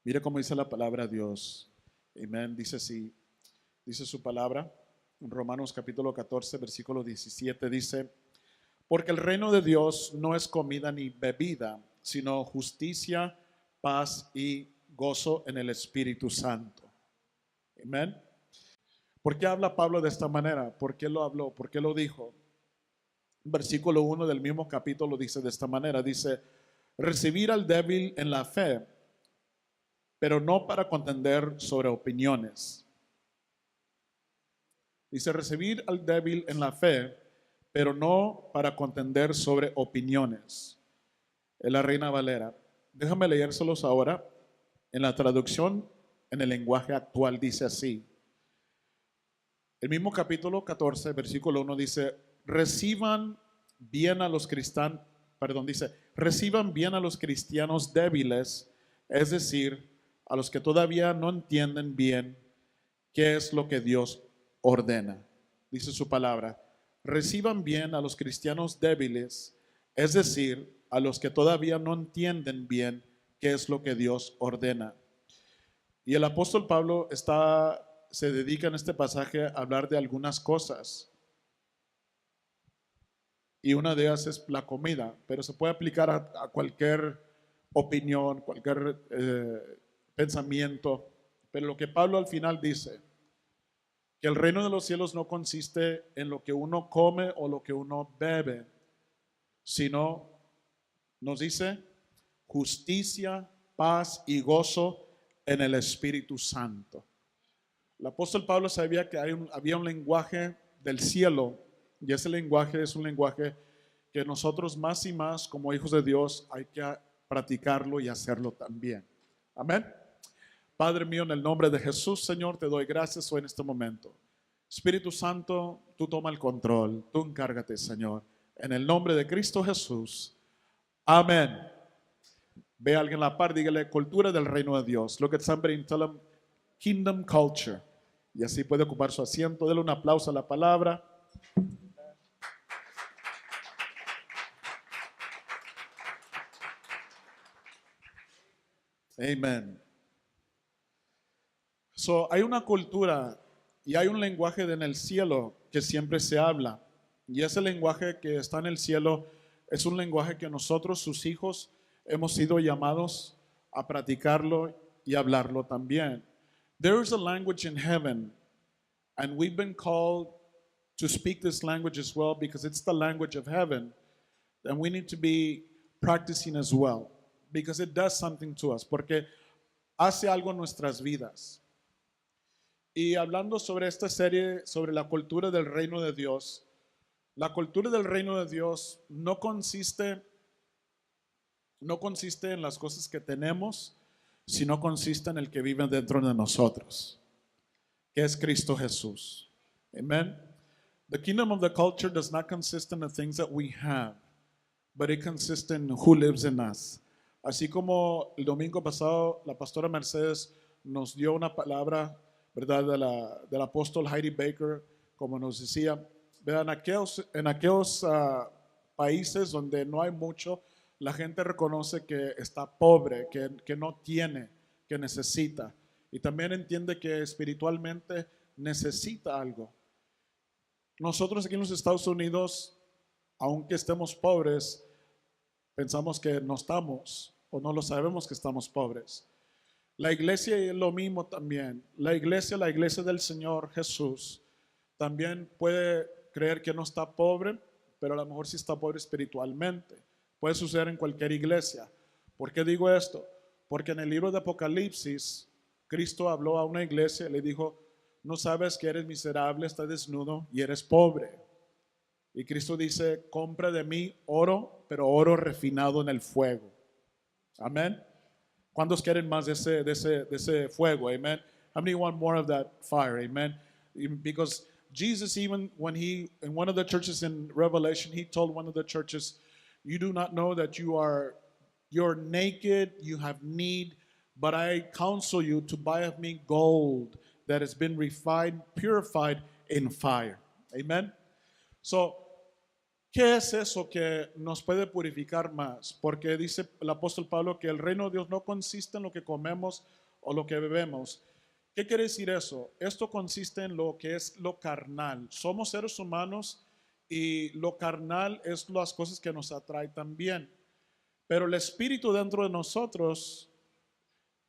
Mire cómo dice la palabra de Dios. Amén. Dice así, dice su palabra en Romanos capítulo 14, versículo 17, dice, porque el reino de Dios no es comida ni bebida, sino justicia, paz y gozo en el Espíritu Santo. Amén. ¿Por qué habla Pablo de esta manera? ¿Por qué lo habló? ¿Por qué lo dijo? Versículo 1 del mismo capítulo dice de esta manera, dice, recibir al débil en la fe, pero no para contender sobre opiniones. Dice, recibir al débil en la fe, pero no para contender sobre opiniones. Es la Reina Valera. Déjame leérselos ahora. En la traducción, en el lenguaje actual, dice así. El mismo capítulo 14, versículo 1 dice, reciban bien a los cristianos, reciban bien a los cristianos débiles, es decir, a los que todavía no entienden bien qué es lo que Dios ordena. Dice su palabra, reciban bien a los cristianos débiles, es decir, a los que todavía no entienden bien qué es lo que Dios ordena. Y el apóstol Pablo se dedica en este pasaje a hablar de algunas cosas. Y una de ellas es la comida, pero se puede aplicar a cualquier opinión, cualquier pensamiento. Pero lo que Pablo al final dice, que el reino de los cielos no consiste en lo que uno come o lo que uno bebe, sino, nos dice, justicia, paz y gozo en el Espíritu Santo. El apóstol Pablo sabía que había un lenguaje del cielo, y ese lenguaje es un lenguaje que nosotros más y más como hijos de Dios hay que practicarlo y hacerlo también. Amén. Padre mío, en el nombre de Jesús, Señor, te doy gracias hoy en este momento. Espíritu Santo, tú toma el control, tú encárgate, Señor. En el nombre de Cristo Jesús. Amén. Ve a alguien a la par, dígale cultura del reino de Dios. Look at somebody and tell them kingdom culture. Y así puede ocupar su asiento. Dele un aplauso a la palabra. Amen. So, hay una cultura y hay un lenguaje en el cielo que siempre se habla. Y ese lenguaje que está en el cielo es un lenguaje que nosotros, sus hijos, hemos sido llamados a practicarlo y hablarlo también. There is a language in heaven, and we've been called to speak this language as well because it's the language of heaven, and we need to be practicing as well because it does something to us, porque hace algo en nuestras vidas. Y hablando sobre esta serie, sobre la cultura del reino de Dios, la cultura del reino de Dios no consiste en las cosas que tenemos, sino consiste en el que vive dentro de nosotros, que es Cristo Jesús. Amen. The kingdom of the culture does not consist in the things that we have, but it consists in who lives in us. Así como el domingo pasado la pastora Mercedes nos dio una palabra, ¿verdad? Del apóstol Heidi Baker, como nos decía, vean, en aquellos países donde no hay mucho, la gente reconoce que está pobre, que no tiene, que necesita. Y también entiende que espiritualmente necesita algo. Nosotros aquí en los Estados Unidos, aunque estemos pobres, pensamos que no estamos o no lo sabemos que estamos pobres. La iglesia es lo mismo también. La iglesia del Señor Jesús, también puede creer que no está pobre, pero a lo mejor sí está pobre espiritualmente. Puede suceder en cualquier iglesia. ¿Por qué digo esto? Porque en el libro de Apocalipsis, Cristo habló a una iglesia y le dijo, no sabes que eres miserable, estás desnudo y eres pobre. Y Cristo dice, compra de mí oro, pero oro refinado en el fuego. Amén. ¿Cuántos quieren más de ese fuego? Amen. How many want more of that fire? Amen. Because Jesus, even when in one of the churches in Revelation, he told one of the churches, you do not know that you're naked, you have need, but I counsel you to buy of me gold that has been refined, purified in fire. Amen. So, ¿Qué es eso que nos puede purificar más? Porque dice el apóstol Pablo que el reino de Dios no consiste en lo que comemos o lo que bebemos. ¿Qué quiere decir eso? Esto consiste en lo que es lo carnal. Somos seres humanos y lo carnal es las cosas que nos atrae también. Pero el espíritu dentro de nosotros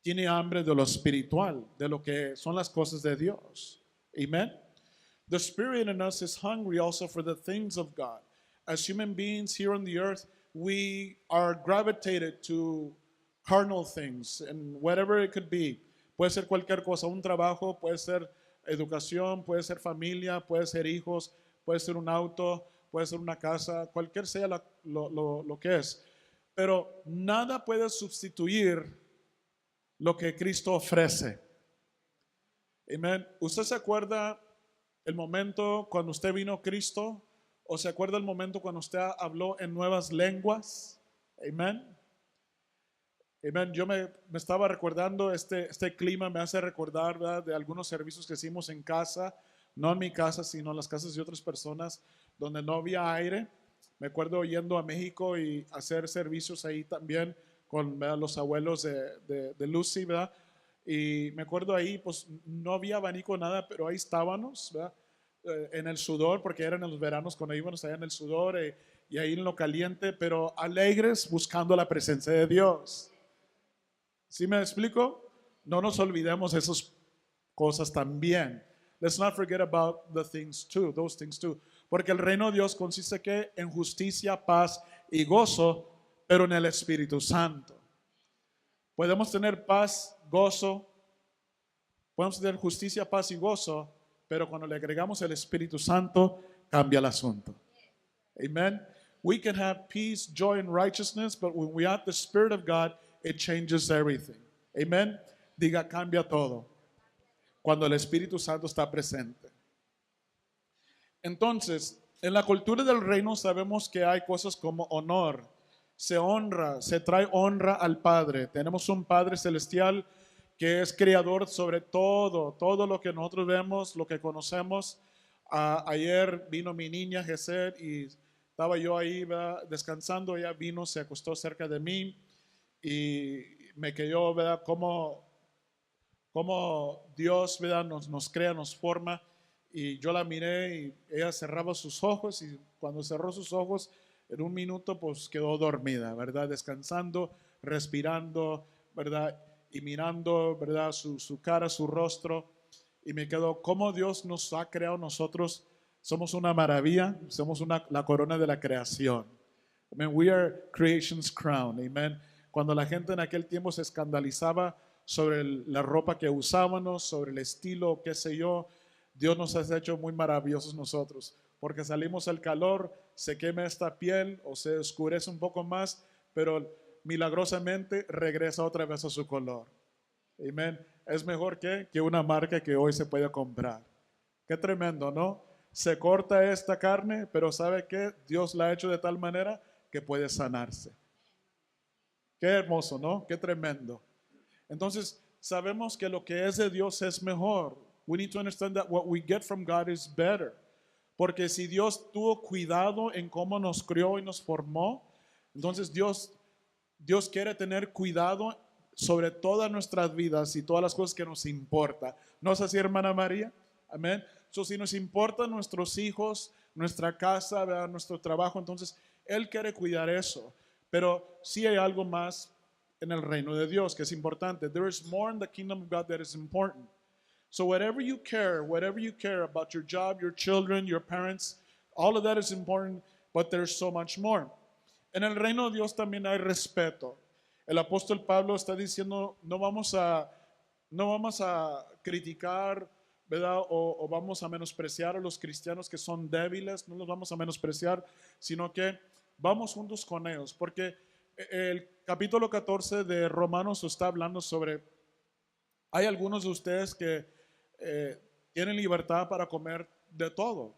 tiene hambre de lo espiritual, de lo que son las cosas de Dios. Amen. The spirit in us is hungry also for the things of God. As human beings here on the earth, we are gravitated to carnal things and whatever it could be. Puede ser cualquier cosa, un trabajo, puede ser educación, puede ser familia, puede ser hijos, puede ser un auto, puede ser una casa, cualquier sea lo que es. Pero nada puede sustituir lo que Cristo ofrece. Amén. ¿Usted se acuerda el momento cuando usted vino a Cristo? ¿O se acuerda el momento cuando usted habló en nuevas lenguas? Amén. Amén. Yo me estaba recordando, este clima me hace recordar, ¿verdad?, de algunos servicios que hicimos en casa, no en mi casa, sino en las casas de otras personas, donde no había aire. Me acuerdo yendo a México y hacer servicios ahí también con, ¿verdad?, los abuelos de Lucy, ¿verdad? Y me acuerdo ahí, pues no había abanico, nada, pero ahí estábamos, ¿verdad?, en el sudor, porque eran en los veranos cuando íbamos allá en el sudor, y ahí en lo caliente, pero alegres buscando la presencia de Dios. ¿Sí me explico? No nos olvidemos esas cosas también. Let's not forget about the things too, those things too. Porque el reino de Dios consiste que en justicia, paz y gozo, pero en el Espíritu Santo. Podemos tener paz, gozo, podemos tener justicia, paz y gozo, pero cuando le agregamos el Espíritu Santo, cambia el asunto. Amen. We can have peace, joy, and righteousness, but when we have the Spirit of God, it changes everything. Amen. Diga, cambia todo. Cuando el Espíritu Santo está presente. Entonces, en la cultura del reino sabemos que hay cosas como honor. Se honra, se trae honra al Padre. Tenemos un Padre celestial que es creador sobre todo lo que nosotros vemos, lo que conocemos. Ayer vino mi niña Gesed y estaba yo ahí, ¿verdad?, descansando. Ella vino, se acostó cerca de mí y me quedó, ¿verdad?, como Dios, ¿verdad?, nos crea, nos forma. Y yo la miré y ella cerraba sus ojos, y cuando cerró sus ojos, en un minuto pues quedó dormida, ¿verdad?, descansando, respirando, ¿verdad?, y mirando, ¿verdad?, su cara, su rostro. Y me quedó, cómo Dios nos ha creado nosotros. Somos una maravilla, somos la corona de la creación. Amen. We are creation's crown. Amen. Cuando la gente en aquel tiempo se escandalizaba sobre la ropa que usábamos, sobre el estilo, qué sé yo, Dios nos ha hecho muy maravillosos nosotros, porque salimos al calor, se quema esta piel o se oscurece un poco más, pero milagrosamente regresa otra vez a su color. Amén. Es mejor que una marca que hoy se puede comprar. Qué tremendo, ¿no? Se corta esta carne, pero ¿sabe qué? Dios la ha hecho de tal manera que puede sanarse. Qué hermoso, ¿no? Qué tremendo. Entonces, sabemos que lo que es de Dios es mejor. We need to understand that what we get from God is better. Porque si Dios tuvo cuidado en cómo nos crió y nos formó, entonces Dios quiere tener cuidado sobre todas nuestras vidas y todas las cosas que nos importan. ¿No es así, hermana María? Amén. So, si nos importan nuestros hijos, nuestra casa, ¿verdad?, nuestro trabajo, entonces Él quiere cuidar eso. Pero sí hay algo más en el reino de Dios que es importante. There is more in the kingdom of God that is important. So whatever you care about your job, your children, your parents, all of that is important, but there's so much more. En el reino de Dios también hay respeto. El apóstol Pablo está diciendo, no vamos a criticar, ¿verdad?, o vamos a menospreciar a los cristianos que son débiles, no los vamos a menospreciar, sino que vamos juntos con ellos, porque el capítulo 14 de Romanos está hablando sobre, hay algunos de ustedes que tienen libertad para comer de todo,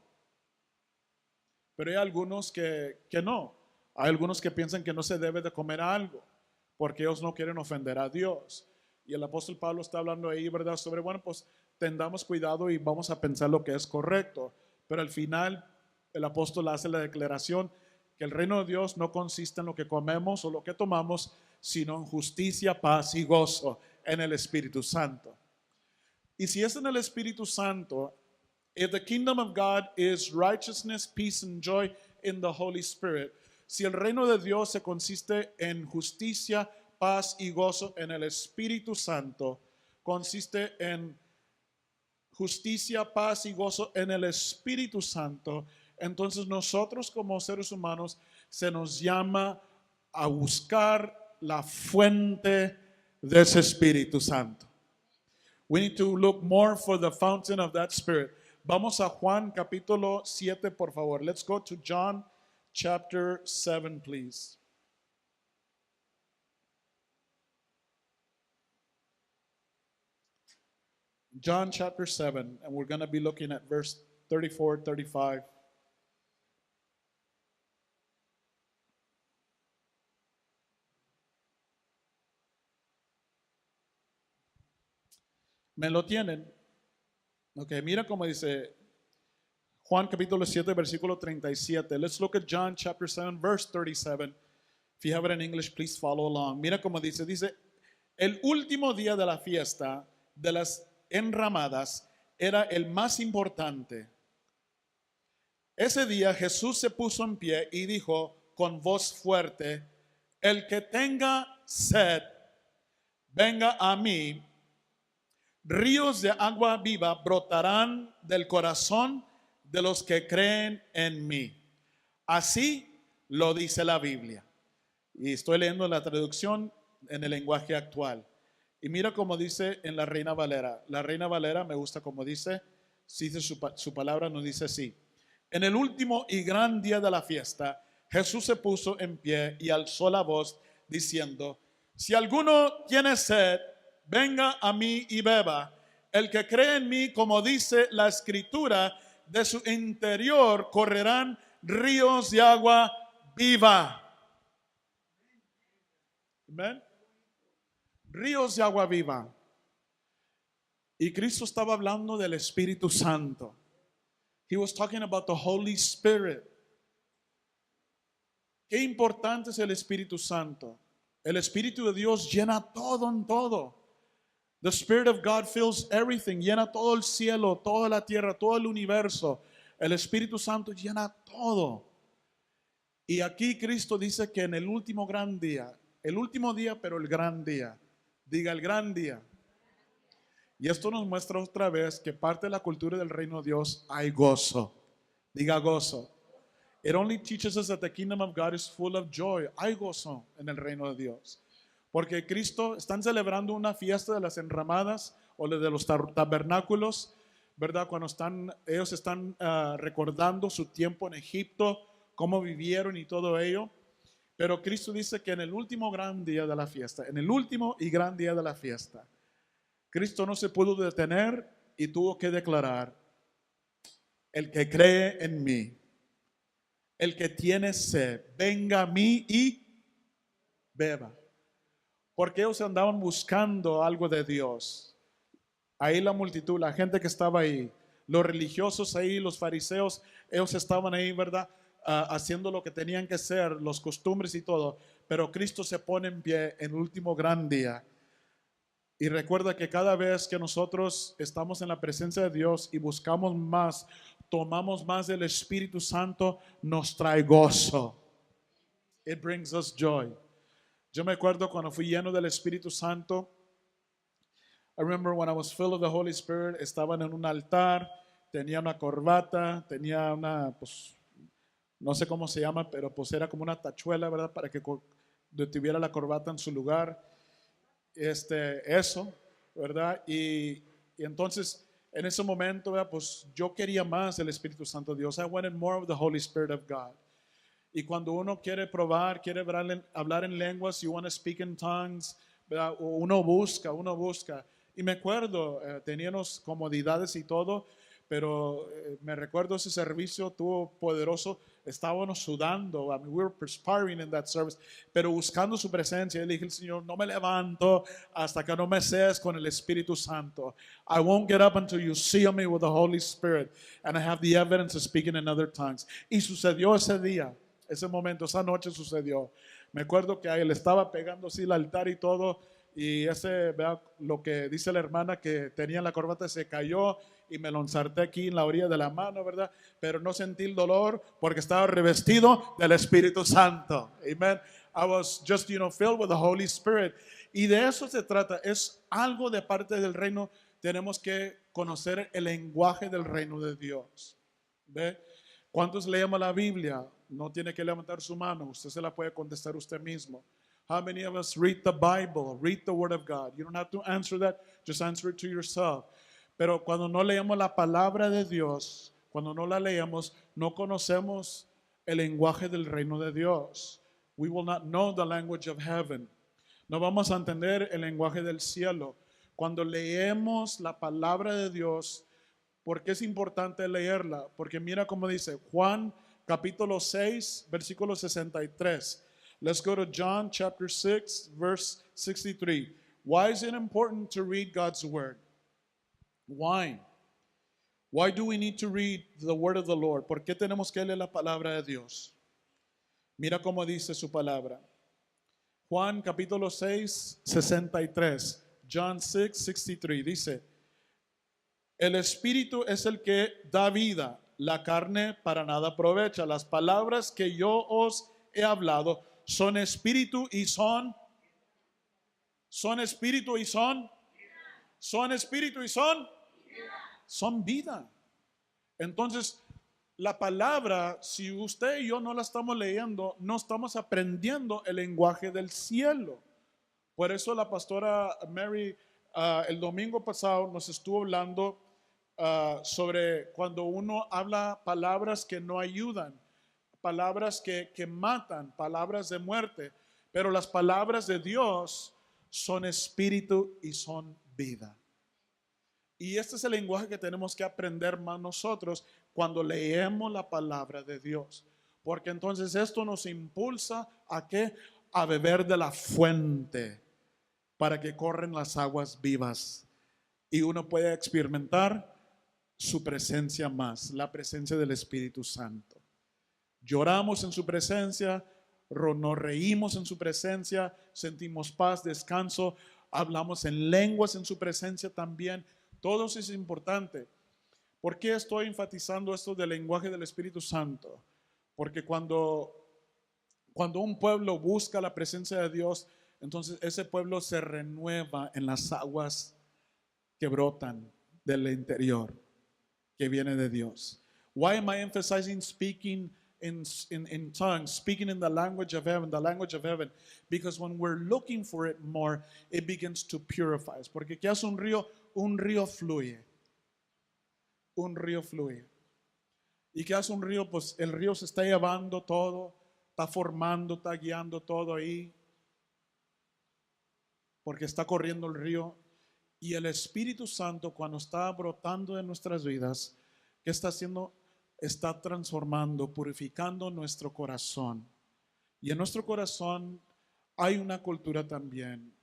pero hay algunos que no. Hay algunos que piensan que no se debe de comer algo porque ellos no quieren ofender a Dios. Y el apóstol Pablo está hablando ahí, ¿verdad?, sobre, bueno, pues tengamos cuidado y vamos a pensar lo que es correcto. Pero al final el apóstol hace la declaración que el reino de Dios no consiste en lo que comemos o lo que tomamos, sino en justicia, paz y gozo en el Espíritu Santo. Y si es en el Espíritu Santo, if the kingdom of God is righteousness, peace and joy in the Holy Spirit, si el reino de Dios se consiste en justicia, paz y gozo en el Espíritu Santo, consiste en justicia, paz y gozo en el Espíritu Santo, entonces nosotros como seres humanos se nos llama a buscar la fuente de ese Espíritu Santo. We need to look more for the fountain of that Spirit. Vamos a Juan capítulo 7, por favor. Let's go to John chapter 7, please. John chapter 7, and we're going to be looking at verse 34, 35. ¿Me lo tienen? Ok, mira cómo dice Juan capítulo 7, versículo 37. Let's look at John chapter 7, verse 37. If you have it in English, please follow along. Mira cómo dice, el último día de la fiesta de las enramadas era el más importante. Ese día Jesús se puso en pie y dijo con voz fuerte, el que tenga sed, venga a mí. Ríos de agua viva brotarán del corazón de los que creen en mí. Así lo dice la Biblia. Y estoy leyendo la traducción en el lenguaje actual. Y mira cómo dice en la Reina Valera. La Reina Valera me gusta como dice, su palabra nos dice así. En el último y gran día de la fiesta, Jesús se puso en pie y alzó la voz diciendo, si alguno tiene sed, venga a mí y beba. El que cree en mí, como dice la Escritura, de su interior correrán ríos de agua viva. Amén. Ríos de agua viva. Y Cristo estaba hablando del Espíritu Santo. He was talking about the Holy Spirit. Qué importante es el Espíritu Santo. El Espíritu de Dios llena todo en todo. The Spirit of God fills everything. Llena todo el cielo, toda la tierra, todo el universo. El Espíritu Santo llena todo. Y aquí Cristo dice que en el último gran día, el último día, pero el gran día. Diga el gran día. Y esto nos muestra otra vez que parte de la cultura del reino de Dios hay gozo. Diga gozo. It only teaches us that the kingdom of God is full of joy. Hay gozo en el reino de Dios. Porque Cristo, están celebrando una fiesta de las enramadas o de los tabernáculos, ¿verdad? Cuando ellos están recordando su tiempo en Egipto, cómo vivieron y todo ello. Pero Cristo dice que en el último gran día de la fiesta, en el último y gran día de la fiesta, Cristo no se pudo detener y tuvo que declarar, el que cree en mí, el que tiene sed, venga a mí y beba. Porque ellos andaban buscando algo de Dios. Ahí la multitud, la gente que estaba ahí, los religiosos ahí, los fariseos, ellos estaban ahí, ¿verdad? Haciendo lo que tenían que hacer, los costumbres y todo. Pero Cristo se pone en pie en el último gran día. Y recuerda que cada vez que nosotros estamos en la presencia de Dios y buscamos más, tomamos más del Espíritu Santo, nos trae gozo. It brings us joy. Yo me acuerdo cuando fui lleno del Espíritu Santo. I remember when I was filled of the Holy Spirit, estaban en un altar, tenía una corbata, tenía una, pues, no sé cómo se llama, pero pues era como una tachuela, ¿verdad? Para que tuviera la corbata en su lugar. Eso, ¿verdad? Y entonces, en ese momento, ¿verdad? Pues yo quería más del Espíritu Santo de Dios. I wanted more of the Holy Spirit of God. Y cuando uno quiere probar, quiere hablar en lenguas, you want to speak in tongues, ¿verdad? Uno busca. Y me acuerdo, teníamos comodidades y todo, pero me recuerdo ese servicio estuvo poderoso. Estábamos sudando, I mean, we were perspiring in that service, pero buscando su presencia. Y le dije al Señor, no me levanto hasta que no me seas con el Espíritu Santo. I won't get up until you seal me with the Holy Spirit and I have the evidence of speaking in other tongues. Y sucedió ese día, ese momento, esa noche sucedió. Me acuerdo que a él estaba pegando así el altar y todo, y ese, vea, lo que dice la hermana que tenía la corbata se cayó y me lo ensarté aquí en la orilla de la mano, ¿verdad? Pero no sentí el dolor porque estaba revestido del Espíritu Santo. Amen. I was just, filled with the Holy Spirit. Y de eso se trata. Es algo de parte del reino. Tenemos que conocer el lenguaje del reino de Dios. ¿Ve? ¿Cuántos leemos la Biblia? No tiene que levantar su mano. Usted se la puede contestar usted mismo. How many of us read the Bible? Read the Word of God. You don't have to answer that. Just answer it to yourself. Pero cuando no leemos la palabra de Dios, cuando no la leemos, no conocemos el lenguaje del reino de Dios. We will not know the language of heaven. No vamos a entender el lenguaje del cielo. Cuando leemos la palabra de Dios, ¿por qué es importante leerla? Porque mira cómo dice Juan capítulo 6, versículo 63. Let's go to John chapter 6, verse 63. Why is it important to read God's word? Why? Why do we need to read the word of the Lord? ¿Por qué tenemos que leer la palabra de Dios? Mira cómo dice su palabra. Juan capítulo 6, 63. John 6, 63. Dice, el Espíritu es el que da vida, la carne para nada aprovecha. Las palabras que yo os he hablado son espíritu y son espíritu y son espíritu y son vida. Entonces, la palabra, si usted y yo no la estamos leyendo, no estamos aprendiendo el lenguaje del cielo. Por eso la pastora Mary el domingo pasado nos estuvo hablando sobre cuando uno habla palabras que no ayudan, palabras que matan, palabras de muerte, pero las palabras de Dios son espíritu y son vida. Y este es el lenguaje que tenemos que aprender más nosotros cuando leemos la palabra de Dios. Porque entonces esto nos impulsa a ¿qué? A beber de la fuente para que corren las aguas vivas. Y uno puede experimentar su presencia más, la presencia del Espíritu Santo. Lloramos en su presencia, nos reímos en su presencia, sentimos paz, descanso, hablamos en lenguas en su presencia también. Todo eso es importante. ¿Por qué estoy enfatizando esto del lenguaje del Espíritu Santo? Porque cuando un pueblo busca la presencia de Dios, entonces ese pueblo se renueva en las aguas que brotan del interior, que viene de Dios. Why am I emphasizing speaking in tongues, speaking in the language of heaven, the language of heaven? Because when we're looking for it more, it begins to purify us. Porque ¿qué hace un río? Un río fluye. Un río fluye. ¿Y qué hace un río? Pues el río se está llevando todo, está formando, está guiando todo ahí, porque está corriendo el río. Y el Espíritu Santo, cuando está brotando en nuestras vidas, ¿qué está haciendo? Está transformando, purificando nuestro corazón. Y en nuestro corazón hay una cultura también.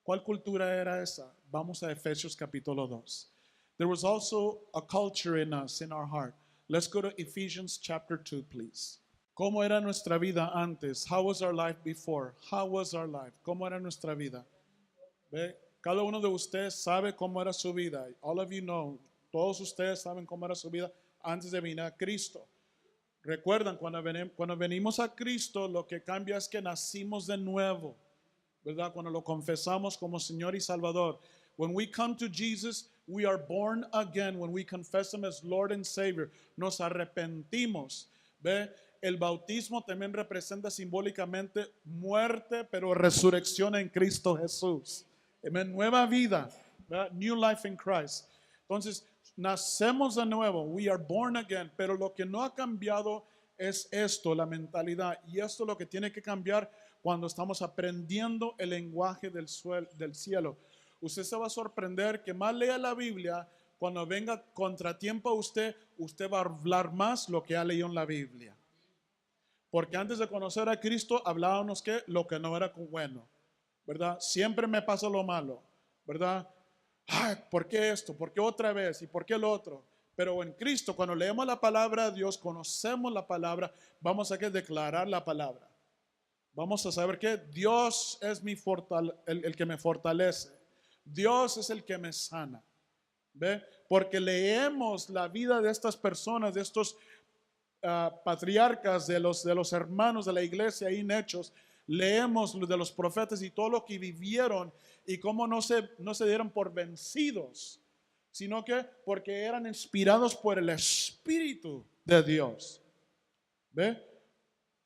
¿Cuál cultura era esa? Vamos a Efesios capítulo 2. There was also a culture in us, in our heart. Let's go to Ephesians chapter 2, please. ¿Cómo era nuestra vida antes? How was our life before? How was our life? ¿Cómo era nuestra vida? ¿Ve? Cada uno de ustedes sabe cómo era su vida. All of you know. Todos ustedes saben cómo era su vida antes de venir a Cristo. Recuerdan, cuando venimos a Cristo, lo que cambia es que nacimos de nuevo, ¿verdad? Cuando lo confesamos como Señor y Salvador. When we come to Jesus, we are born again. When we confess Him as Lord and Savior, nos arrepentimos. ¿Ve? El bautismo también representa simbólicamente muerte, pero resurrección en Cristo Jesús. Amen. Nueva vida, ¿verdad? New life in Christ. Entonces, nacemos de nuevo. We are born again. Pero lo que no ha cambiado es esto, la mentalidad. Y esto es lo que tiene que cambiar cuando estamos aprendiendo el lenguaje del cielo. Usted se va a sorprender que más lea la Biblia, cuando venga contratiempo a usted, usted va a hablar más lo que ha leído en la Biblia. Porque antes de conocer a Cristo, hablábamos que lo que no era bueno, ¿verdad? Siempre me pasa lo malo, ¿verdad? Ay, ¿por qué esto? ¿Por qué otra vez? ¿Y por qué lo otro? Pero en Cristo, cuando leemos la palabra de Dios, conocemos la palabra, vamos a declarar la palabra. Vamos a saber que Dios es el que me fortalece. Dios es el que me sana. ¿Ve? Porque leemos la vida de estas personas, de estos patriarcas, de los hermanos de la iglesia ahí en Hechos. Leemos de los profetas y todo lo que vivieron y cómo no se dieron por vencidos, sino que porque eran inspirados por el Espíritu de Dios. ¿Ve?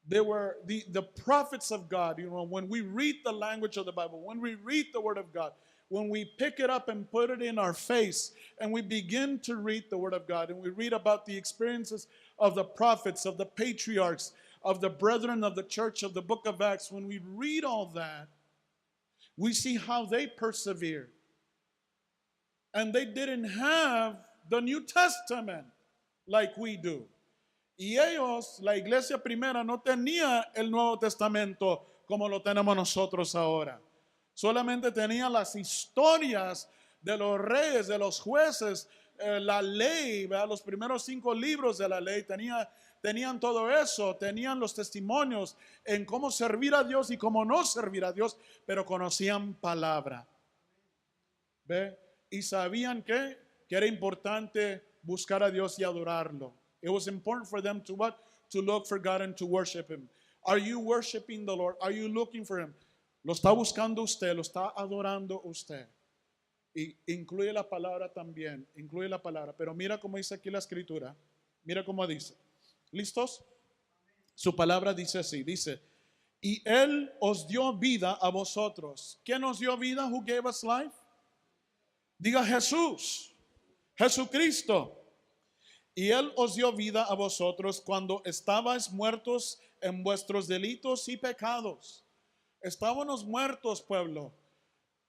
They were the prophets of God. You know, when we read the language of the Bible, when we read the Word of God, when we pick it up and put it in our face, and we begin to read the Word of God, and we read about the experiences of the prophets, of the patriarchs, of the brethren of the church, of the book of Acts, when we read all that, we see how they persevered. And they didn't have the New Testament like we do. Y ellos, la iglesia primera, no tenía el Nuevo Testamento como lo tenemos nosotros ahora. Solamente tenía las historias de los reyes, de los jueces, la ley, ¿verdad? Los primeros 5 libros de la ley tenían todo eso, tenían los testimonios en cómo servir a Dios y cómo no servir a Dios, pero conocían palabra. ¿Ve? Y sabían que era importante buscar a Dios y adorarlo. It was important for them to what? To look for God and to worship Him. Are you worshiping the Lord? Are you looking for Him? Lo está buscando usted, lo está adorando usted. Y incluye la palabra también, incluye la palabra. Pero mira cómo dice aquí la escritura. Mira cómo dice. ¿Listos? Su palabra dice así, dice, y Él os dio vida a vosotros. ¿Quién nos dio vida? Who gave us life? Diga Jesús, Jesucristo. Y Él os dio vida a vosotros cuando estabais muertos en vuestros delitos y pecados. Estábamos muertos, pueblo,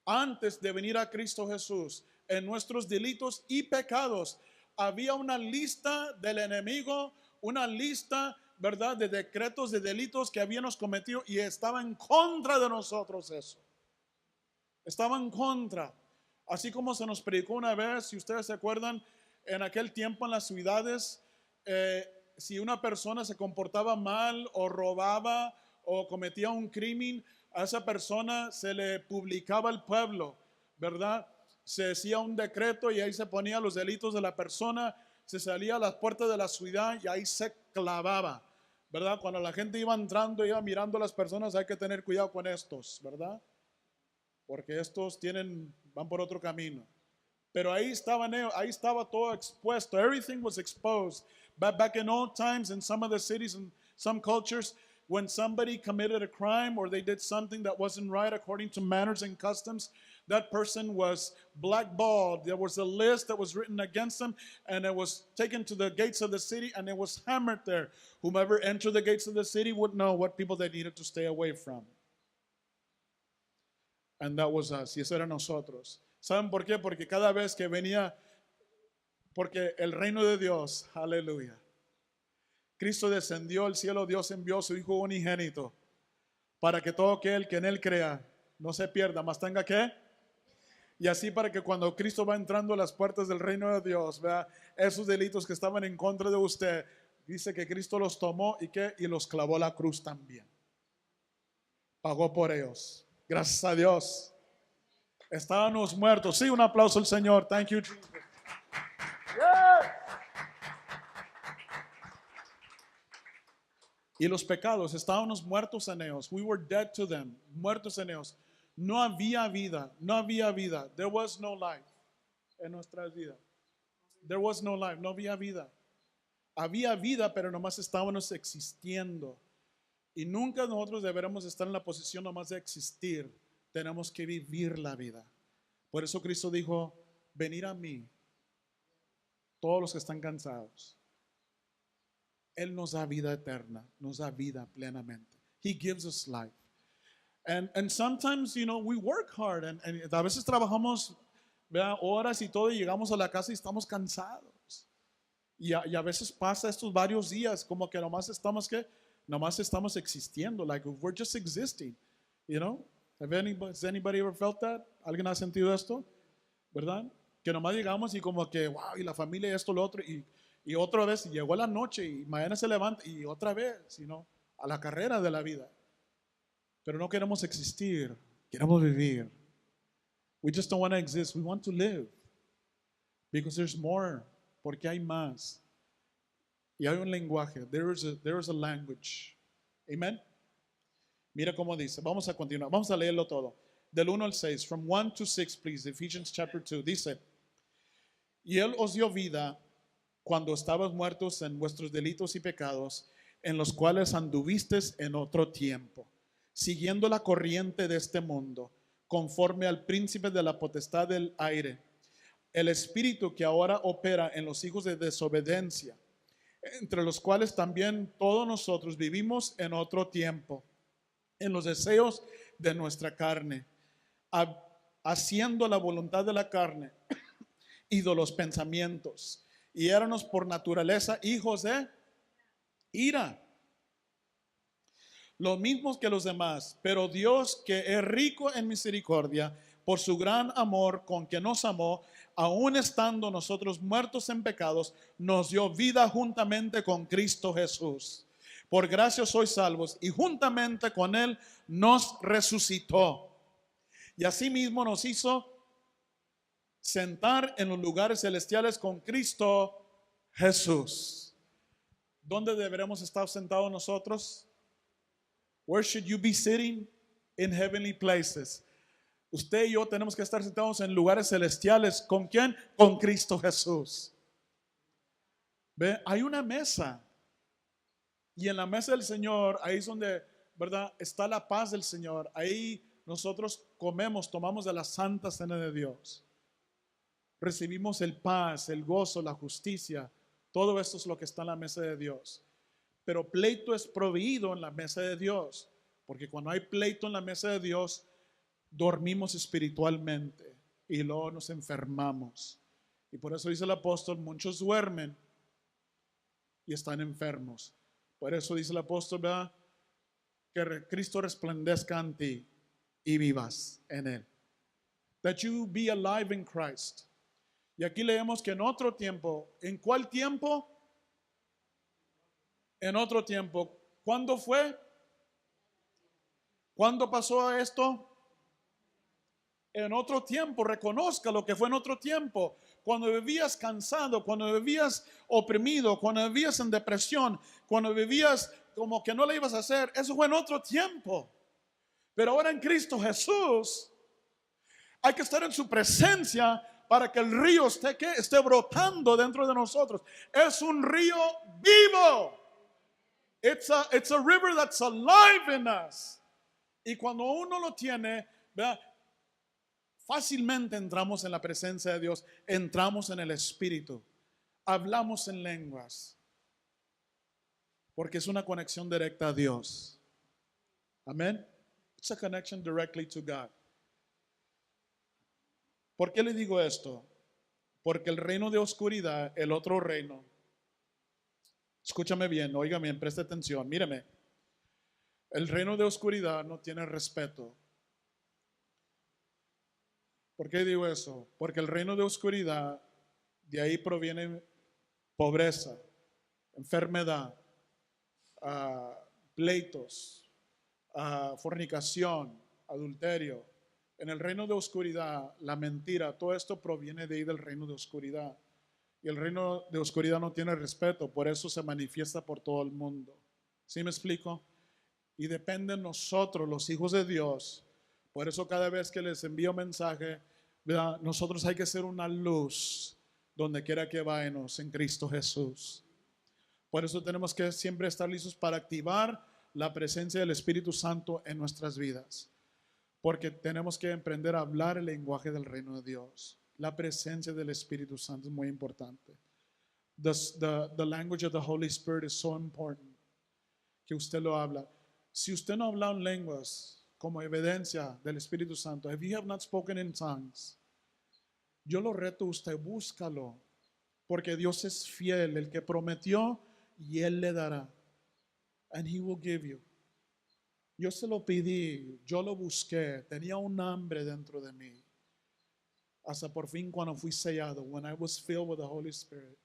antes de venir a Cristo Jesús, en nuestros delitos y pecados. Había una lista del enemigo, una lista, ¿verdad?, de decretos, de delitos que habíamos cometido y estaba en contra de nosotros eso. Estaba en contra. Así como se nos predicó una vez, si ustedes se acuerdan, en aquel tiempo en las ciudades, si una persona se comportaba mal o robaba o cometía un crimen, a esa persona se le publicaba al pueblo, ¿verdad? Se hacía un decreto y ahí se ponía los delitos de la persona, se salía a las puertas de la ciudad y ahí se clavaba, ¿verdad? Cuando la gente iba entrando, iba mirando a las personas, hay que tener cuidado con estos, ¿verdad? Porque estos van por otro camino. Pero ahí estaba todo expuesto. Everything was exposed. But back in old times, in some of the cities and some cultures, when somebody committed a crime or they did something that wasn't right according to manners and customs, that person was blackballed. There was a list that was written against them, and it was taken to the gates of the city, and it was hammered there. Whomever entered the gates of the city would know what people they needed to stay away from. And that was us. Y eso era nosotros. ¿Saben por qué? Porque cada vez que venía, porque el reino de Dios, aleluya, Cristo descendió al cielo, Dios envió a su Hijo unigénito para que todo aquel que en Él crea no se pierda, mas tenga que. Y así para que cuando Cristo va entrando a las puertas del reino de Dios, vea esos delitos que estaban en contra de usted, dice que Cristo los tomó y los clavó a la cruz también. Pagó por ellos. Gracias a Dios. Estábamos muertos. Sí, un aplauso al Señor. Thank you, Jesus. Yeah. Y los pecados, estábamos muertos en ellos. We were dead to them. Muertos en ellos. No había vida. No había vida. There was no life en nuestras vidas. There was no life. No había vida. Había vida, pero nomás estábamos existiendo. Y nunca nosotros deberemos estar en la posición nomás de existir. Tenemos que vivir la vida. Por eso Cristo dijo, venid a mí, todos los que están cansados. Él nos da vida eterna, nos da vida plenamente. He gives us life. And sometimes, you know, we work hard. And a veces trabajamos vea, horas y todo, y llegamos a la casa y estamos cansados. Y a veces pasa estos varios días como que nomás estamos existiendo, like we're just existing, you know? Has anybody ever felt that? ¿Alguien ha sentido esto? ¿Verdad? Que nomás llegamos y como que, wow, y la familia y esto, lo otro, y otra vez, y llegó la noche y mañana se levanta y otra vez, a la carrera de la vida. Pero no queremos existir, queremos vivir. We just don't want to exist, we want to live. Because there's more, porque hay más. Y hay un lenguaje, there is a language. Amen. Mira cómo dice, vamos a continuar, vamos a leerlo todo. Del 1 al 6, from 1 to 6, please, Ephesians chapter 2, dice, y Él os dio vida cuando estabas muertos en vuestros delitos y pecados, en los cuales anduvisteis en otro tiempo, siguiendo la corriente de este mundo, conforme al príncipe de la potestad del aire, el espíritu que ahora opera en los hijos de desobediencia, entre los cuales también todos nosotros vivimos en otro tiempo, en los deseos de nuestra carne, haciendo la voluntad de la carne y de los pensamientos, y éramos por naturaleza hijos de ira, los mismos que los demás, pero Dios, que es rico en misericordia, por su gran amor con que nos amó, aun estando nosotros muertos en pecados, nos dio vida juntamente con Cristo Jesús. Por gracia sois salvos, y juntamente con Él nos resucitó. Y asimismo nos hizo sentar en los lugares celestiales con Cristo Jesús. ¿Dónde deberemos estar sentados nosotros? Where should you be sitting? In heavenly places. Usted y yo tenemos que estar sentados en lugares celestiales. ¿Con quién? Con Cristo Jesús. ¿Ve? Hay una mesa. Y en la mesa del Señor, ahí es donde, ¿verdad? Está la paz del Señor. Ahí nosotros comemos, tomamos de la santa cena de Dios. Recibimos el paz, el gozo, la justicia. Todo esto es lo que está en la mesa de Dios. Pero pleito es proveído en la mesa de Dios. Porque cuando hay pleito en la mesa de Dios, dormimos espiritualmente y luego nos enfermamos. Y por eso dice el apóstol, muchos duermen y están enfermos. Por eso dice el apóstol, ¿verdad? Que Cristo resplandezca en ti y vivas en Él. That you be alive in Christ. Y aquí leemos que en otro tiempo, ¿en cuál tiempo? En otro tiempo. ¿Cuándo fue? ¿Cuándo pasó esto? En otro tiempo. Reconozca lo que fue en otro tiempo. Cuando vivías cansado, cuando vivías oprimido, cuando vivías en depresión, cuando vivías como que no le ibas a hacer, eso fue en otro tiempo. Pero ahora en Cristo Jesús hay que estar en su presencia para que el río esté brotando dentro de nosotros. Es un río vivo. It's a river that's alive in us. Y cuando uno lo tiene, ¿verdad? Fácilmente entramos en la presencia de Dios, entramos en el Espíritu, hablamos en lenguas, porque es una conexión directa a Dios. Amén. It's a connection directly to God. ¿Por qué le digo esto? Porque el reino de oscuridad, el otro reino, escúchame bien, óigame bien, preste atención, míreme. El reino de oscuridad no tiene respeto. ¿Por qué digo eso? Porque el reino de oscuridad, de ahí proviene pobreza, enfermedad, pleitos, fornicación, adulterio. En el reino de oscuridad, la mentira, todo esto proviene de ahí del reino de oscuridad. Y el reino de oscuridad no tiene respeto, por eso se manifiesta por todo el mundo. ¿Sí me explico? Y depende de nosotros, los hijos de Dios. Por eso cada vez que les envío mensaje, ¿verdad? Nosotros hay que ser una luz donde quiera que vayamos en Cristo Jesús. Por eso tenemos que siempre estar listos para activar la presencia del Espíritu Santo en nuestras vidas. Porque tenemos que aprender a hablar el lenguaje del reino de Dios. La presencia del Espíritu Santo es muy importante. The language of the Holy Spirit is so important. Que usted lo habla. Si usted no habla en lenguas como evidencia del Espíritu Santo, if you have not spoken in tongues, Yo lo reto a usted, búscalo, porque Dios es fiel, el que prometió y Él le dará. And He will give you. Yo se lo pedí, yo lo busqué, tenía un hambre dentro de mí. Hasta por fin cuando fui sellado, when I was filled with the Holy Spirit.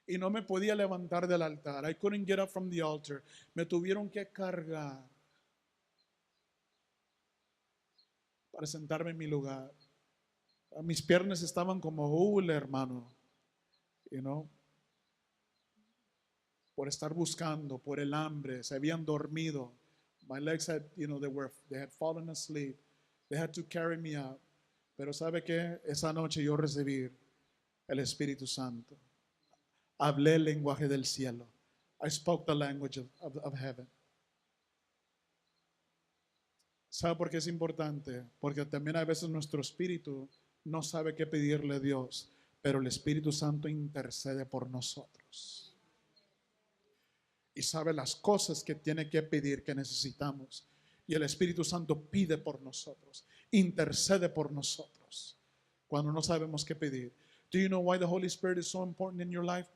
Y no me podía levantar del altar. I couldn't get up from the altar. Me tuvieron que cargar para sentarme en mi lugar. Mis piernas estaban como hule, hermano. You know, por estar buscando, por el hambre, se habían dormido. My legs had, they had fallen asleep. They had to carry me up. Pero ¿sabe qué? Esa noche yo recibí el Espíritu Santo. Hablé el lenguaje del cielo. I spoke the language of heaven. ¿Sabe por qué es importante? Porque también a veces nuestro espíritu no sabe qué pedirle a Dios, pero el Espíritu Santo intercede por nosotros. Y sabe las cosas que tiene que pedir, que necesitamos. Y el Espíritu Santo pide por nosotros, intercede por nosotros, cuando no sabemos qué pedir. Do you know why the Holy Spirit is so important in your life?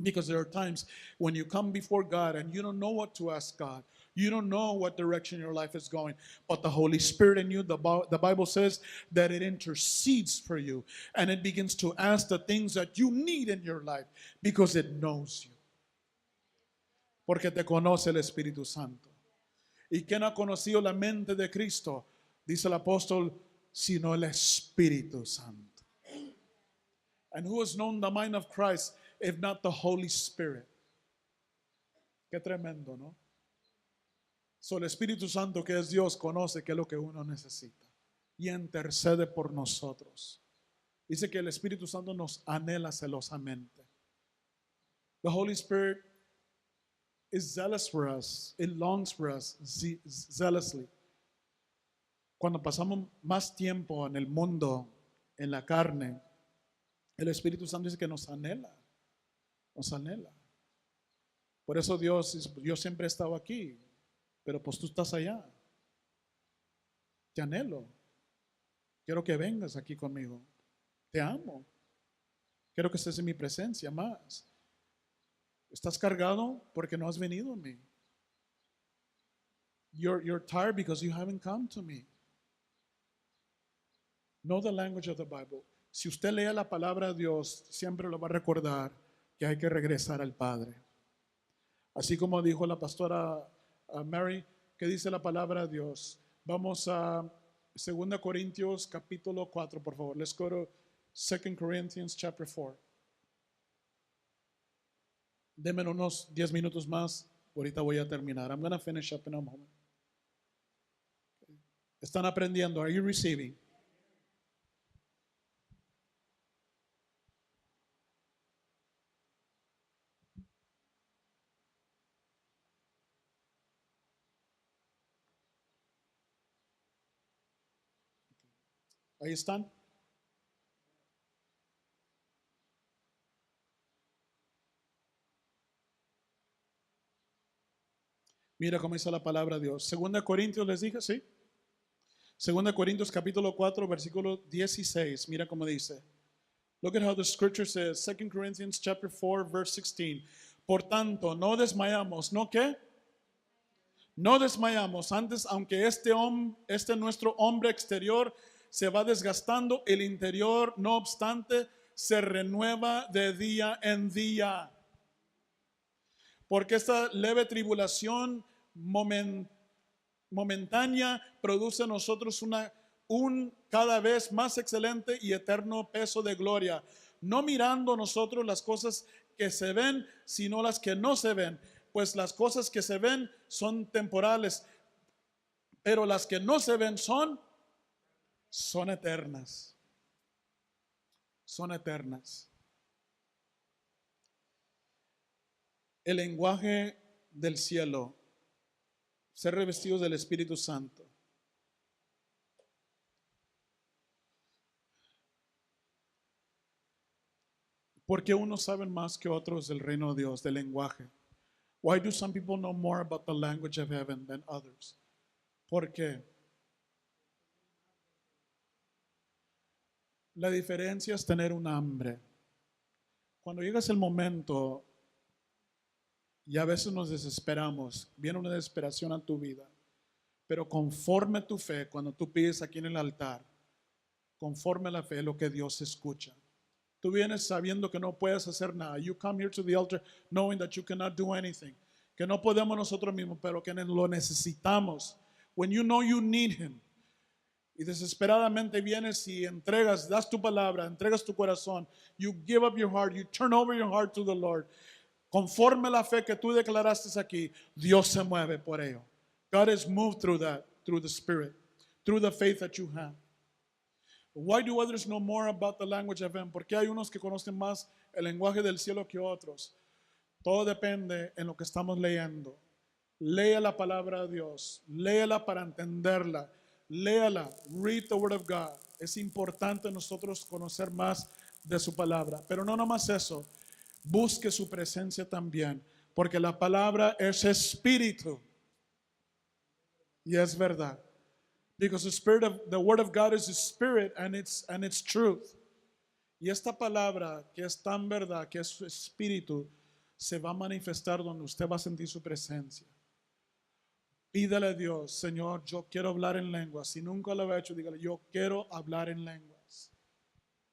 Because there are times when you come before God and you don't know what to ask God. You don't know what direction your life is going. But the Holy Spirit in you, the Bible says that it intercedes for you. And it begins to ask the things that you need in your life because it knows you. Porque te conoce el Espíritu Santo. ¿Y quién ha conocido la mente de Cristo? Dice el apóstol, sino el Espíritu Santo. And who has known the mind of Christ if not the Holy Spirit? Qué tremendo, ¿no? So, el Espíritu Santo, que es Dios, conoce qué es lo que uno necesita y intercede por nosotros. Dice que el Espíritu Santo nos anhela celosamente. The Holy Spirit is zealous for us. It longs for us zealously. Cuando pasamos más tiempo en el mundo, en la carne, el Espíritu Santo dice que nos anhela. Nos anhela. Por eso Dios, yo siempre he estado aquí, pero pues tú estás allá. Te anhelo. Quiero que vengas aquí conmigo. Te amo. Quiero que estés en mi presencia más. ¿Estás cargado porque no has venido a mí? You're tired because you haven't come to me. Know the language of the Bible. Si usted lee la palabra de Dios, siempre lo va a recordar que hay que regresar al Padre. Así como dijo la pastora Mary, que dice la palabra de Dios. Vamos a 2 Corintios capítulo 4, por favor. Let's go to 2 Corinthians chapter 4. Denme unos 10 minutos más. Ahorita voy a terminar. I'm going to finish up in a moment. ¿Están aprendiendo? Are you receiving? Ahí están. Mira cómo dice la palabra de Dios. 2 Corintios les dije, ¿sí? 2 Corintios capítulo 4, versículo 16. Mira cómo dice. Look at how the scripture says, 2 Corinthians chapter 4, verse 16. Por tanto, no desmayamos, ¿no qué? No desmayamos. Antes, aunque este nuestro hombre exterior se va desgastando, el interior, no obstante, se renueva de día en día. Porque esta leve tribulación momentánea produce en nosotros un cada vez más excelente y eterno peso de gloria, no mirando nosotros las cosas que se ven, sino las que no se ven, pues las cosas que se ven son temporales, pero las que no se ven son eternas. Son eternas. El lenguaje del cielo, ser revestidos del Espíritu Santo. ¿Por qué unos saben más que otros del reino de Dios, del lenguaje? Why do some people know more about the language of heaven than others? ¿Por qué? La diferencia es tener un hambre. Cuando llegas el momento y a veces nos desesperamos, viene una desesperación a tu vida, pero conforme tu fe, cuando tú pides aquí en el altar, conforme la fe es lo que Dios escucha. Tú vienes sabiendo que no puedes hacer nada. You come here to the altar knowing that you cannot do anything. Que no podemos nosotros mismos, pero que lo necesitamos. When you know you need Him. Y desesperadamente vienes y entregas, das tu palabra, entregas tu corazón. You give up your heart, you turn over your heart to the Lord. Conforme la fe que tú declaraste aquí, Dios se mueve por ello. God is moved through that, through the Spirit, through the faith that you have. Why do others know more about the language of heaven? ¿Por qué hay unos que conocen más el lenguaje del cielo que otros? Todo depende en lo que estamos leyendo. Lea la palabra de Dios, léela para entenderla, léala, read the word of God. Es importante nosotros conocer más de su palabra, pero no nomás eso, busque su presencia también, porque la palabra es espíritu y es verdad. Because the word of God is the spirit and it's truth. Y esta palabra que es tan verdad, que es su espíritu, se va a manifestar donde usted va a sentir su presencia. Pídale a Dios, Señor, yo quiero hablar en lenguas. Si nunca lo ha hecho, dígale, yo quiero hablar en lenguas.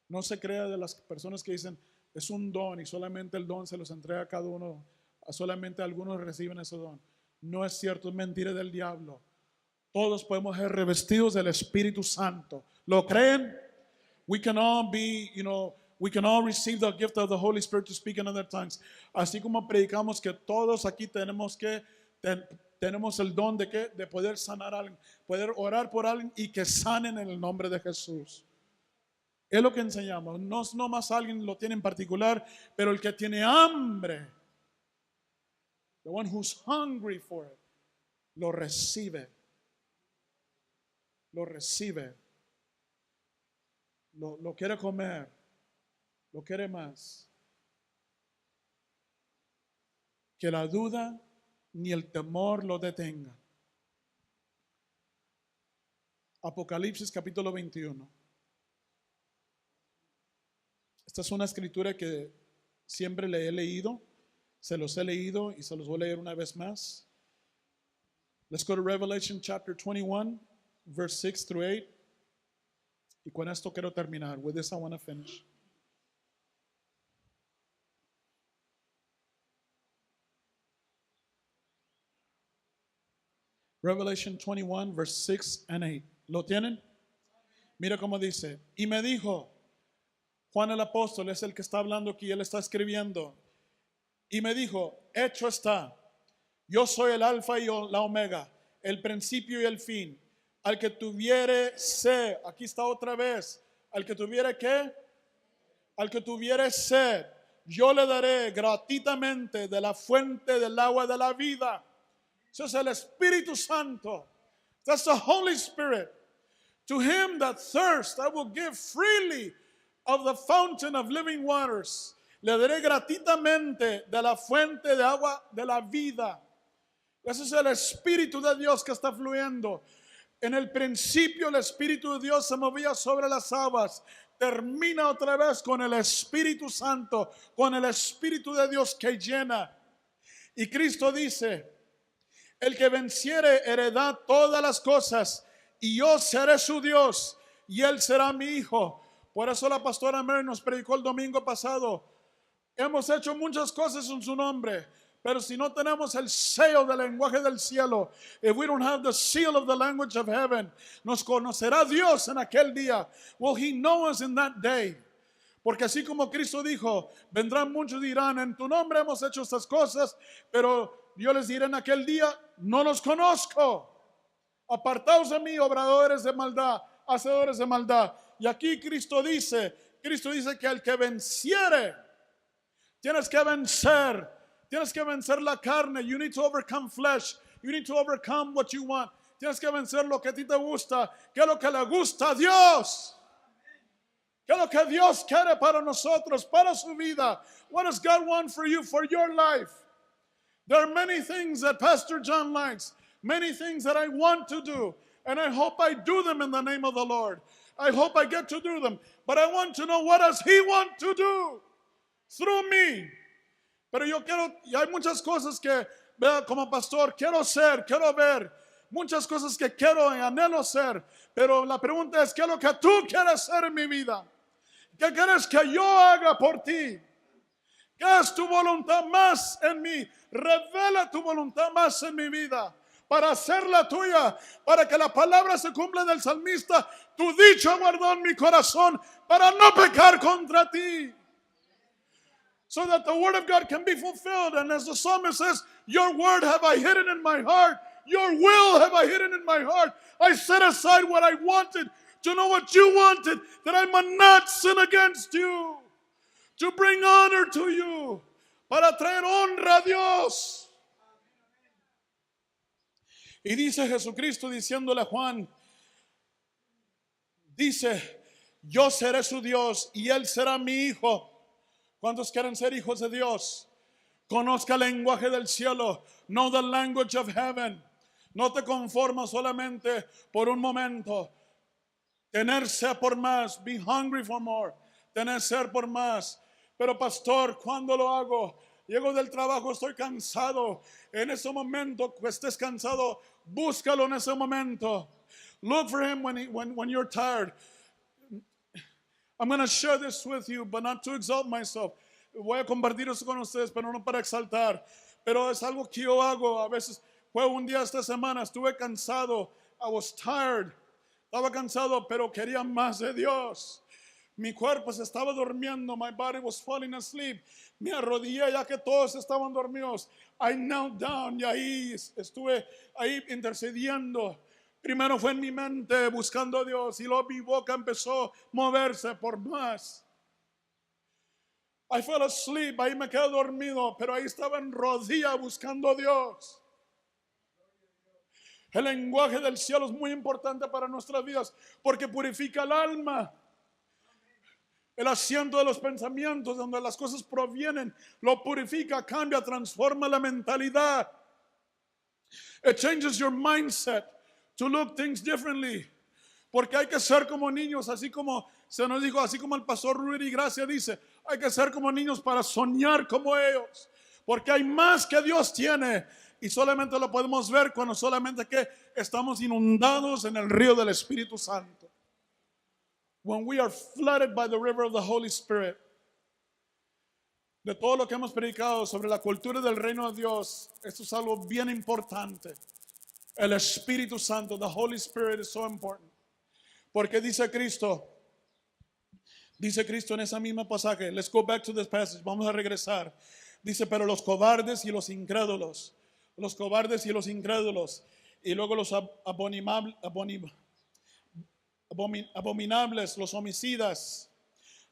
No se crea de las personas que dicen, es un don y solamente el don se los entrega a cada uno, solamente algunos reciben ese don. No es cierto, es mentira del diablo. Todos podemos ser revestidos del Espíritu Santo. ¿Lo creen? We can all be, we can all receive the gift of the Holy Spirit to speak in other tongues. Así como predicamos que todos aquí tenemos el don de poder sanar a alguien, poder orar por alguien y que sanen en el nombre de Jesús. Es lo que enseñamos. No más alguien lo tiene en particular, pero el que tiene hambre, the one who's hungry for it, lo recibe. Lo recibe. Lo quiere comer. Lo quiere más. Que la duda ni el temor lo detenga. Apocalipsis capítulo 21. Esta es una escritura que siempre le he leído, se los he leído y se los voy a leer una vez más. Let's go to Revelation chapter 21, verse 6 through 8. Y con esto quiero terminar. With this I want to finish. Revelation 21, verse 6 and 8. ¿Lo tienen? Mira cómo dice. Y me dijo, Juan el apóstol es el que está hablando aquí, él está escribiendo. Y me dijo, hecho está. Yo soy el alfa y la omega, el principio y el fin. Al que tuviere sed, aquí está otra vez. Al que tuviere ¿qué? Al que tuviere sed, yo le daré gratuitamente de la fuente del agua de la vida. Eso es el Espíritu Santo. That's the Holy Spirit. To him that thirsts, I will give freely of the fountain of living waters. Le daré gratuitamente de la fuente de agua de la vida. Ese es el Espíritu de Dios que está fluyendo. En el principio el Espíritu de Dios se movía sobre las aguas. Termina otra vez con el Espíritu Santo, con el Espíritu de Dios que llena. Y Cristo dice, el que venciere heredad todas las cosas, y yo seré su Dios, y él será mi hijo. Por eso la pastora Mary nos predicó el domingo pasado. Hemos hecho muchas cosas en su nombre, pero si no tenemos el sello del lenguaje del cielo, if we don't have the seal of the language of heaven, nos conocerá Dios en aquel día. Will he know us in that day? Porque así como Cristo dijo, vendrán muchos y dirán, en tu nombre hemos hecho estas cosas, pero yo les diré en aquel día, no los conozco. Apartaos de mí, obradores de maldad, hacedores de maldad. Y aquí Cristo dice que el que venciere, tienes que vencer la carne. You need to overcome flesh. You need to overcome what you want. Tienes que vencer lo que a ti te gusta. ¿Qué es lo que le gusta a Dios? ¿Qué es lo que Dios quiere para nosotros, para su vida? What does God want for you, for your life? There are many things that Pastor John likes, many things that I want to do, and I hope I do them in the name of the Lord. I hope I get to do them. But I want to know, what does He want to do through me? Pero yo quiero, y hay muchas cosas que, vea, como pastor, quiero ser, quiero ver. Muchas cosas que quiero y anhelo ser. Pero la pregunta es, ¿qué es lo que tú quieres hacer en mi vida? ¿Qué quieres que yo haga por ti? ¿Qué es tu voluntad más en mí? Revela tu voluntad más en mi vida para hacerla tuya, para que la palabra se cumpla del salmista. Tu dicho guardó en mi corazón para no pecar contra ti. So that the word of God can be fulfilled. And as the psalmist says, your word have I hidden in my heart. Your will have I hidden in my heart. I set aside what I wanted to know what you wanted, that I might not sin against you. To bring honor to you. Para traer honra a Dios. Y dice Jesucristo diciéndole a Juan, dice, yo seré su Dios y él será mi hijo. ¿Cuántos quieren ser hijos de Dios? Conozca el lenguaje del cielo. Know the language of heaven. No te conformas solamente por un momento. Tener sed por más. Be hungry for more. Tener sed por más. Pero pastor, ¿cuándo lo hago? Llego del trabajo, estoy cansado. En ese momento que estés cansado, búscalo en ese momento. Look for him when you're tired. I'm going to share this with you, but not to exalt myself. Voy a compartir eso con ustedes, pero no para exaltar. Pero es algo que yo hago. A veces fue un día esta semana, estuve cansado. I was tired. Estaba cansado, pero quería más de Dios. Mi cuerpo se estaba durmiendo. My body was falling asleep. Me arrodillé ya que todos estaban dormidos. I knelt down y ahí estuve ahí intercediendo. Primero fue en mi mente buscando a Dios y luego mi boca empezó a moverse por más. I fell asleep, ahí me quedé dormido, pero ahí estaba en rodillas buscando a Dios. El lenguaje del cielo es muy importante para nuestras vidas porque purifica el alma. El asiento de los pensamientos, donde las cosas provienen, lo purifica, cambia, transforma la mentalidad. It changes your mindset to look things differently. Porque hay que ser como niños, así como se nos dijo, así como el pastor Rudy Gracia dice, hay que ser como niños para soñar como ellos. Porque hay más que Dios tiene y solamente lo podemos ver cuando solamente que estamos inundados en el río del Espíritu Santo. When we are flooded by the river of the Holy Spirit. De todo lo que hemos predicado sobre la cultura del reino de Dios, esto es algo bien importante. El Espíritu Santo, the Holy Spirit is so important. Porque dice Cristo en esa misma pasaje, let's go back to this passage, vamos a regresar. Dice, pero los cobardes y los incrédulos, y luego los abominables, los homicidas,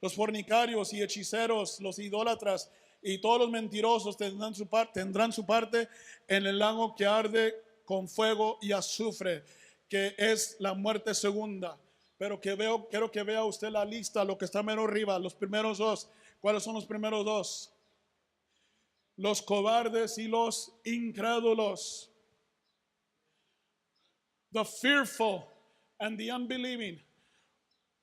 los fornicarios y hechiceros, los idólatras y todos los mentirosos tendrán su parte en el lago que arde con fuego y azufre, que es la muerte segunda. Pero quiero que vea usted la lista, lo que está menos arriba, los primeros dos. ¿Cuáles son los primeros dos? Los cobardes y los incrédulos. The fearful and the unbelieving.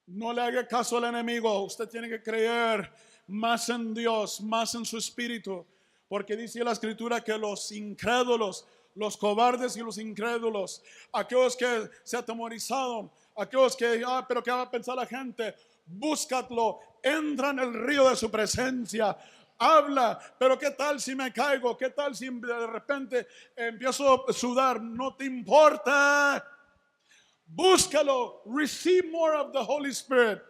No le haga caso al enemigo. Usted tiene que creer más en Dios, más en su espíritu. Porque dice la escritura que los incrédulos, los cobardes y los incrédulos, aquellos que se atemorizaron, aquellos que, pero ¿qué va a pensar la gente? Búscalo, entra en el río de su presencia. Habla, pero ¿qué tal si me caigo? ¿Qué tal si de repente empiezo a sudar? No te importa. Búscalo. Receive more of the Holy Spirit.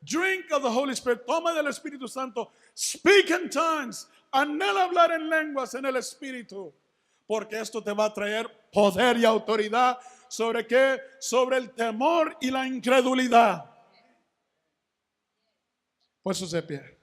Drink of the Holy Spirit. Toma del Espíritu Santo. Speak in tongues. Anhela hablar en lenguas en el Espíritu. Porque esto te va a traer poder y autoridad. ¿Sobre qué? Sobre el temor y la incredulidad. Puestos de pie.